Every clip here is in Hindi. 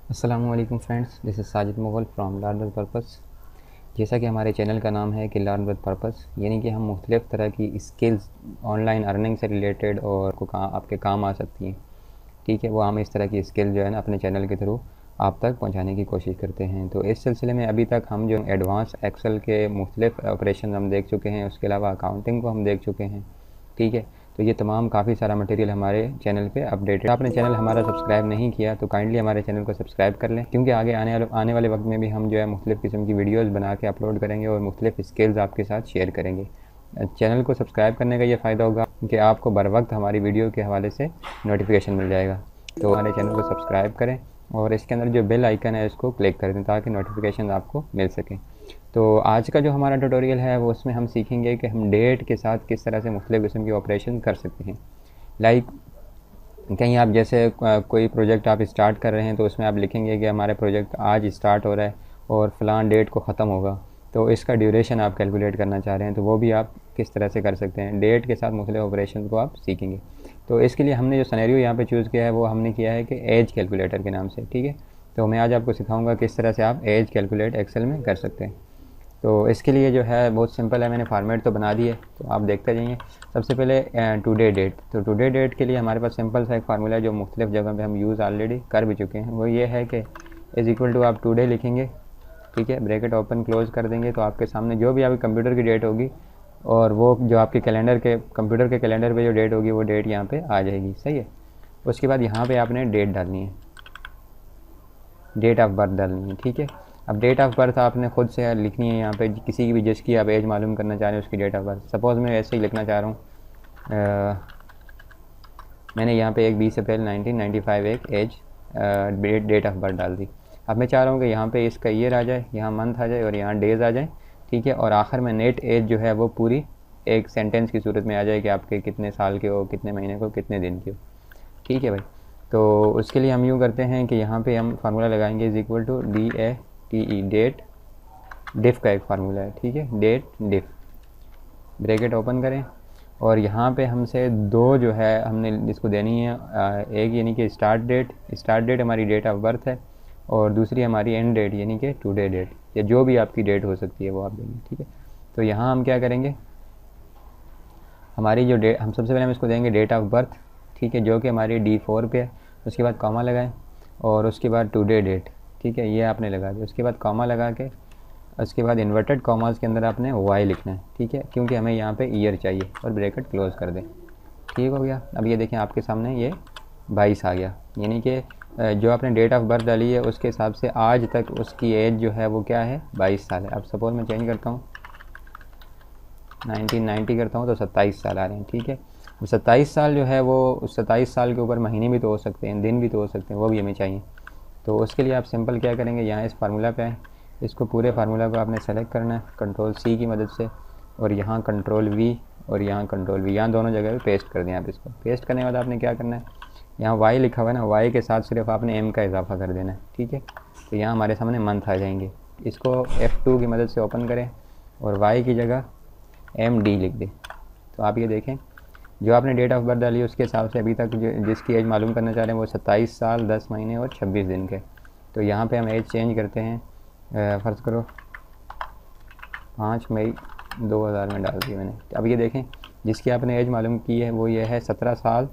अस्सलामुअलैकुम friends, this is Sajid Mughal from learn with purpose. जैसा कि हमारे चैनल का नाम है कि लर्न विद पर्पस, यानी कि हम मुख्तलिफ़ तरह की स्किल्स ऑनलाइन अर्निंग से रिलेटेड और आपके काम आ सकती हैं। ठीक है, वो हम इस तरह की स्किल जो है ना अपने चैनल के थ्रू आप तक पहुंचाने की कोशिश करते हैं। तो इस सिलसिले में अभी तक हम जो एडवांस एक्सेल के मुख्तलिफ़ ऑपरेशन हम देख चुके हैं, उसके अलावा अकाउंटिंग को हम देख चुके हैं। ठीक है, तो ये तमाम काफ़ी सारा मटेरियल हमारे चैनल पे अपडेटेड। आपने चैनल हमारा सब्सक्राइब नहीं किया तो काइंडली हमारे चैनल को सब्सक्राइब कर लें, क्योंकि आगे आने वाले वक्त में भी हम जो है मुख्तलिफ़ किस्म की वीडियोज़ बना के अपलोड करेंगे और मुख्तलिफ़ स्किल्स आपके साथ शेयर करेंगे। चैनल को सब्सक्राइब करने का ये फ़ायदा होगा कि आपको बर वक्त हमारी वीडियो के हवाले से नोटिफिकेशन मिल जाएगा। तो हमारे चैनल को सब्सक्राइब करें और इसके अंदर जो बेल आइकन है इसको क्लिक कर दें ताकि नोटिफिकेशन आपको मिल सके। तो आज का जो हमारा ट्यूटोरियल है वो उसमें हम सीखेंगे कि हम डेट के साथ किस तरह से मुख्तलिफ़ किस्म की ऑपरेशन कर सकते हैं। लाइक कहीं आप जैसे कोई प्रोजेक्ट आप स्टार्ट कर रहे हैं तो उसमें आप लिखेंगे कि हमारा प्रोजेक्ट आज स्टार्ट हो रहा है और फ़लाँ डेट को ख़त्म होगा, तो इसका ड्यूरेशन आप कैलकुलेट करना चाह रहे हैं तो वो भी आप किस तरह से कर सकते हैं। डेट के साथ मुख्तलिफ़ ऑपरेशन को आप सीखेंगे। तो इसके लिए हमने जो सिनेरियो यहाँ पे चूज़ किया है वो हमने किया है कि एज कैलकुलेटर के नाम से। ठीक है, तो मैं आज आपको सिखाऊंगा किस तरह से आप एज कैलकुलेट एक्सेल में कर सकते हैं। तो इसके लिए जो है बहुत सिंपल है, मैंने फार्मेट तो बना दी है, तो आप देखते जाइए। सबसे पहले टुडे डेट। तो टुडे डेट के लिए हमारे पास सिंपल सा एक फार्मूला है जो मुख्तलिफ़ जगह पे हम यूज़ ऑलरेडी कर भी चुके हैं। वो ये है कि इज़ इक्वल टू आप टुडे लिखेंगे, ठीक है, ब्रैकेट ओपन क्लोज़ कर देंगे तो आपके सामने जो भी आपके कंप्यूटर की डेट होगी और वो जो आपके कंप्यूटर के कैलेंडर पे जो डेट होगी वो डेट यहाँ पे आ जाएगी। सही है। उसके बाद यहाँ पे आपने डेट डालनी है, डेट ऑफ बर्थ डालनी है। ठीक है, अब डेट ऑफ बर्थ आपने खुद से लिखनी है यहाँ पे, किसी की भी जिसकी आप एज मालूम करना चाह रहे हैं उसकी डेट ऑफ बर्थ। सपोज़ मैं ऐसे ही लिखना चाह रहा हूँ, मैंने यहाँ पे एक 20 अप्रैल 1995 एक एज डेट ऑफ बर्थ डाल दी। अब मैं चाह रहा हूँ कि यहाँ पे इसका ईयर आ जाए, यहाँ मंथ आ जाए और यहाँ डेज़ आ जाए। ठीक है, और आखिर में नेट एज जो है वो पूरी एक सेंटेंस की सूरत में आ जाए कि आपके कितने साल के हो, कितने महीने को, कितने दिन के हो। ठीक है भाई, तो उसके लिए हम यूँ करते हैं कि यहाँ पे हम फार्मूला लगाएंगे is equal to DATE, date diff का एक फार्मूला है। ठीक है, डेट डिफ़, ब्रैकेट ओपन करें और यहाँ पे हमसे दो जो है हमने इसको देनी है, एक यानी कि स्टार्ट डेट हमारी डेट ऑफ बर्थ है और दूसरी हमारी एंड डेट यानी कि टुडे डेट, या जो भी आपकी डेट हो सकती है वो आप देंगे। ठीक है, तो यहाँ हम क्या करेंगे, हमारी जो डेट, हम सबसे पहले हम इसको देंगे डेट ऑफ बर्थ। ठीक है, जो कि हमारी D4 पे है। उसके बाद कॉमा लगाएं और उसके बाद टुडे डेट। ठीक है, ये आपने लगा दिया। उसके बाद कॉमा लगा के उसके बाद इन्वर्टेड कॉमास के अंदर आपने वाई लिखना है। ठीक है, क्योंकि हमें यहाँ पे ईयर चाहिए, और ब्रैकेट क्लोज कर दें। ठीक हो गया। अब ये देखें आपके सामने ये 22 आ गया, यानी कि जो आपने डेट ऑफ बर्थ डाली है उसके हिसाब से आज तक उसकी एज जो है वो क्या है, 22 साल है। अब सपोज मैं चेंज करता हूँ, 1990 करता हूँ तो 27 साल आ रहे हैं। ठीक है, 27 साल जो है वो उस 27 साल के ऊपर महीने भी तो हो सकते हैं, दिन भी तो हो सकते हैं, वो भी हमें चाहिए। तो उसके लिए आप सिंपल क्या करेंगे, यहाँ इस फार्मूला पे आए, इसको पूरे फार्मूला को आपने सेलेक्ट करना है Ctrl+C की मदद से, और यहाँ Ctrl+V और यहाँ Ctrl+V, यहाँ दोनों जगह पे पेस्ट कर दें। आप इसको पेस्ट करने के बाद आपने क्या करना है, यहाँ Y लिखा हुआ है ना, Y के साथ सिर्फ आपने M का इजाफा कर देना है। ठीक है, तो यहाँ हमारे सामने मंथ आ जाएंगे। इसको F2 की मदद से ओपन करें और Y की जगह MD लिख दें। तो आप ये देखें, जो आपने डेट ऑफ बर्थ डाली है उसके हिसाब से अभी तक जिसकी एज मालूम करना चाह रहे हैं वो 27 साल 10 महीने और 26 दिन के। तो यहाँ पे हम एज चेंज करते हैं, फ़र्ज़ करो 5 मई 2000 में डाल दी मैंने। अब ये देखें, जिसकी आपने एज मालूम की है वो ये है 17 साल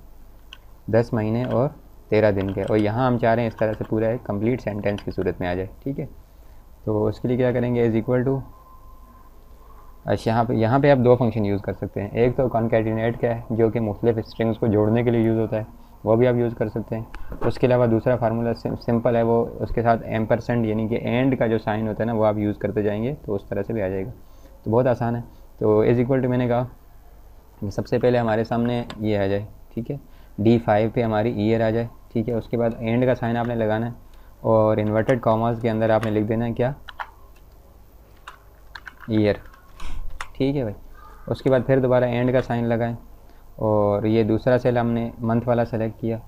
10 महीने और 13 दिन के, और यहाँ हम चाह रहे हैं इस तरह से पूरा एक कंप्लीट सेंटेंस की सूरत में आ जाए। ठीक है, तो उसके लिए क्या करेंगे, इज़ इक्वल टू, अच्छा यहाँ पे आप दो फंक्शन यूज़ कर सकते हैं। एक तो कॉन्कैटिनेट का है जो कि मुख्तलिफ स्ट्रिंग्स को जोड़ने के लिए यूज़ होता है, वो भी आप यूज़ कर सकते हैं। उसके अलावा दूसरा फार्मूला सिंपल है, वो उसके साथ M% यानी कि एंड का जो साइन होता है ना वो आप यूज़ करते जाएंगे तो उस तरह से भी आ जाएगा। तो बहुत आसान है। तो इज़ इक्वल टू मैंने कहा कि सबसे पहले हमारे सामने ये आ जाए। ठीक है, D5 पे हमारी ईयर आ जाए। ठीक है, उसके बाद एंड का साइन आपने लगाना है और इन्वर्टेड कॉमास के अंदर आपने लिख देना है क्या, ईयर। ठीक है भाई, उसके बाद फिर दोबारा एंड का साइन लगाएं और ये दूसरा सेल हमने मंथ वाला सेलेक्ट किया।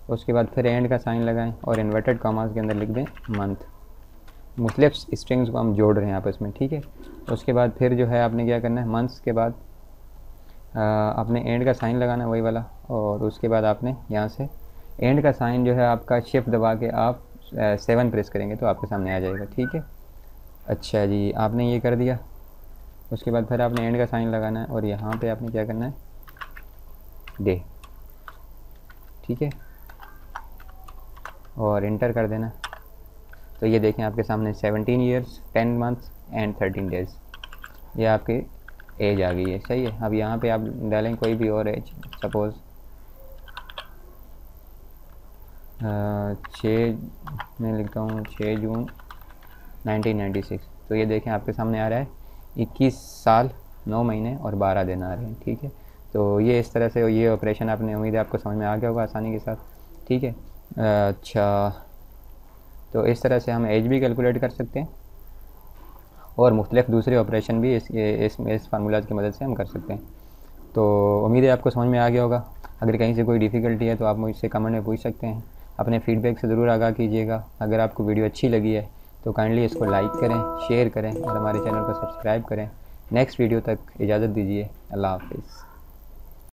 उसके बाद फिर एंड का साइन लगाएं और इन्वर्टेड कॉमास के अंदर लिख दें मंथ। मुख्तलिफ स्ट्रिंग्स को हम जोड़ रहे हैं आपस में। ठीक है, उसके बाद फिर जो है आपने क्या करना है, मंथ्स के बाद आपने एंड का साइन लगाना है वही वाला, और उसके बाद आपने यहाँ से एंड का साइन जो है आपका शिफ्ट दबा के आप 7 प्रेस करेंगे तो आपके सामने आ जाएगा। ठीक है, अच्छा जी, आपने ये कर दिया। उसके बाद फिर आपने एंड का साइन लगाना है और यहाँ पे आपने क्या करना है, डे। ठीक है, और इंटर कर देना। तो ये देखें आपके सामने 17 ईयर्स 10 मंथ्स एंड 13 डेज़, ये आपकी एज आ गई है। सही है, अब यहाँ पे आप डालें कोई भी और एज, सपोज़ 6 मैं लिखता हूँ 6 जून 1996। तो ये देखें आपके सामने आ रहा है 21 साल 9 महीने और 12 दिन आ रहे हैं। ठीक है, तो ये इस तरह से ये ऑपरेशन आपने, उम्मीद है आपको समझ में आ गया होगा आसानी के साथ। ठीक है, अच्छा, तो इस तरह से हम एज भी कैलकुलेट कर सकते हैं और मुख्तलिफ दूसरे ऑपरेशन भी इस फार्मूलाज की मदद से हम कर सकते हैं। तो उम्मीद है आपको समझ में आ गया होगा। अगर कहीं से कोई डिफ़िकल्टी है तो आप मुझसे कमेंट में पूछ सकते हैं। अपने फ़ीडबैक से ज़रूर आगाह कीजिएगा। अगर आपको वीडियो अच्छी लगी है तो काइंडली इसको लाइक करें, शेयर करें और हमारे चैनल को सब्सक्राइब करें। नेक्स्ट वीडियो तक इजाज़त दीजिए। अल्लाह हाफ़िज़।